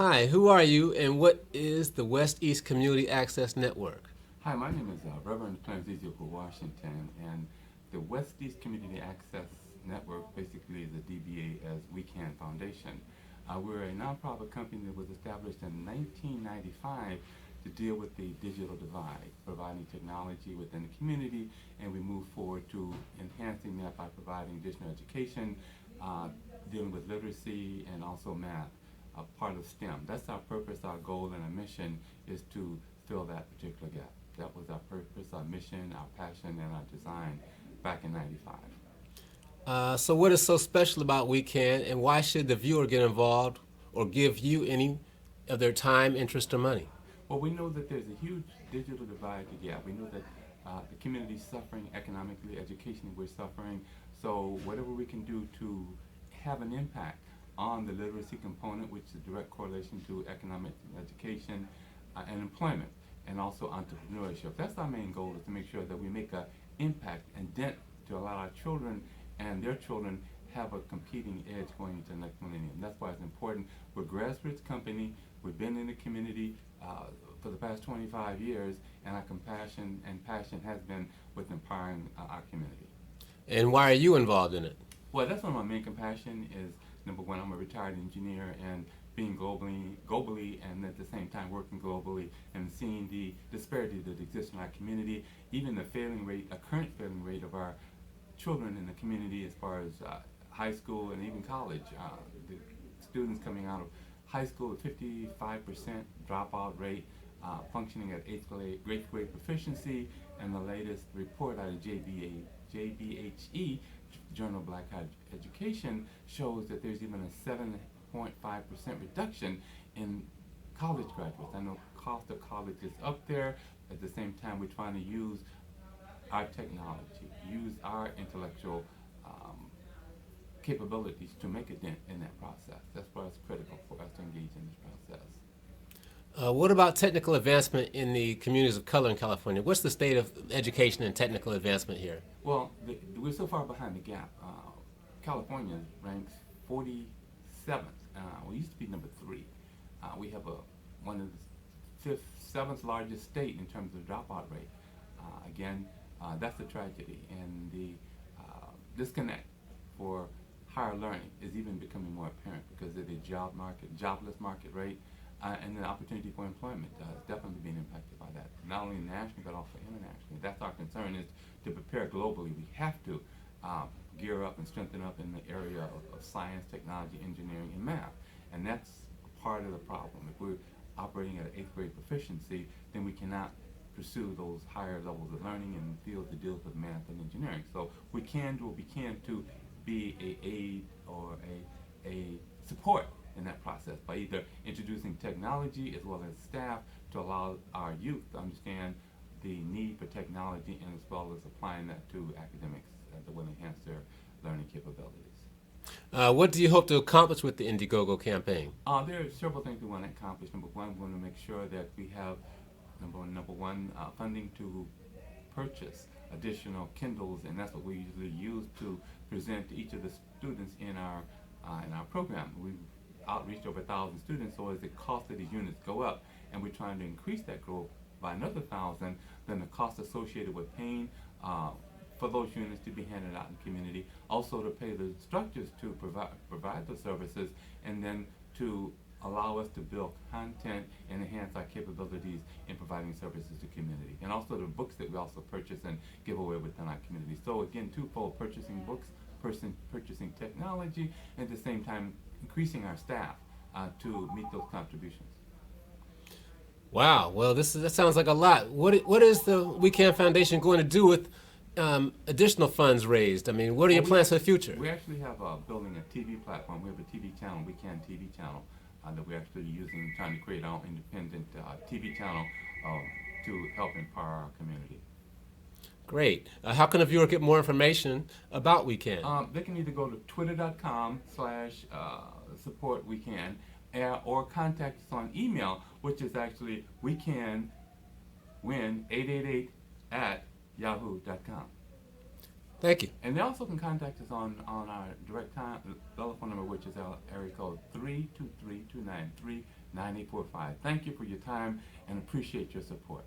Hi, who are you and what is the West East Community Access Network? Hi, my name is Reverend C. Washington, and the West East Community Access Network basically is a DBA as We Can Foundation. We're a nonprofit company that was established in 1995 to deal with the digital divide, providing technology within the community, and we move forward to enhancing that by providing additional education, uh, dealing with literacy, and also math, part of STEM. That's our purpose, our goal, and our mission is to fill that particular gap. That was our purpose, our mission, our passion, and our design back in '95. So, what is so special about We Can, and why should the viewer get involved or give you any of their time, interest, or money? Well, we know that there's a huge digital divide to gap. We know that the community is suffering economically, educationally, we're suffering. So, whatever we can do to have an impact on the literacy component, which is a direct correlation to economic education and employment, and also entrepreneurship. That's our main goal, is to make sure that we make an impact and dent to allow our children and their children have a competing edge going into the next millennium. That's why it's important. We're a grassroots company. We've been in the community for the past 25 years, and our compassion and passion has been with empowering our community. And why are you involved in it? Well, that's one of my main compassion is, number one, I'm a retired engineer, and being globally, and at the same time working globally, and seeing the disparity that exists in our community, even the failing rate, a current failing rate of our children in the community as far as high school and even college. The students coming out of high school with 55% dropout rate, functioning at eighth grade proficiency, and the latest report out of JBHE, Journal of Black Higher Education, shows that there's even a 7.5% reduction in college graduates. I know cost of college is up there. At the same time, we're trying to use our technology, use our intellectual capabilities to make a dent in that process. That's why it's critical for us to engage in this process. What about technical advancement in the communities of color in California? What's the state of education and technical advancement here? Well, we're so far behind the gap. California ranks 47th. We used to be number 3. We have one of the seventh largest state in terms of dropout rate. Again, that's a tragedy, and the disconnect for higher learning is even becoming more apparent because of the jobless market rate, and the opportunity for employment is definitely being impacted by that, not only nationally but also internationally. That's our concern, is to prepare globally. We have to gear up and strengthen up in the area of science, technology, engineering, and math, and that's part of the problem. If we're operating at an 8th grade proficiency, then we cannot pursue those higher levels of learning in fields that deal with math and engineering. So we can do what we can to be a aid or a support in that process by either introducing technology as well as staff to allow our youth to understand the need for technology, and as well as applying that to academics that will enhance their learning capabilities. What do you hope to accomplish with the Indiegogo campaign? There are several things we want to accomplish. Number one, we want to make sure that we have funding to purchase additional Kindles, and that's what we usually use to present to each of the students in our program. We've outreached over 1,000 students, so as the cost of these units go up, and we're trying to increase that growth by another 1,000, then the cost associated with paying for those units to be handed out in the community, also to pay the instructors to provide the services, and then to allow us to build content and enhance our capabilities in providing services to community, and also the books that we also purchase and give away within our community. So again, twofold: purchasing books, purchasing technology, and at the same time increasing our staff to meet those contributions. Wow. Well, that sounds like a lot. What is the We Can Foundation going to do with additional funds raised? I mean, what are your plans for the future? We actually have building a TV platform. We have a TV channel, We Can TV channel, that we're actually using, trying to create our own independent TV channel to help empower our community. Great. How can a viewer get more information about We Can? They can either go to twitter.com/support We Can, or contact us on email, which is actually wecanwin888 at yahoo.com. Thank you. And they also can contact us on our direct telephone number, which is our area code 323-293-9845. Thank you for your time and appreciate your support.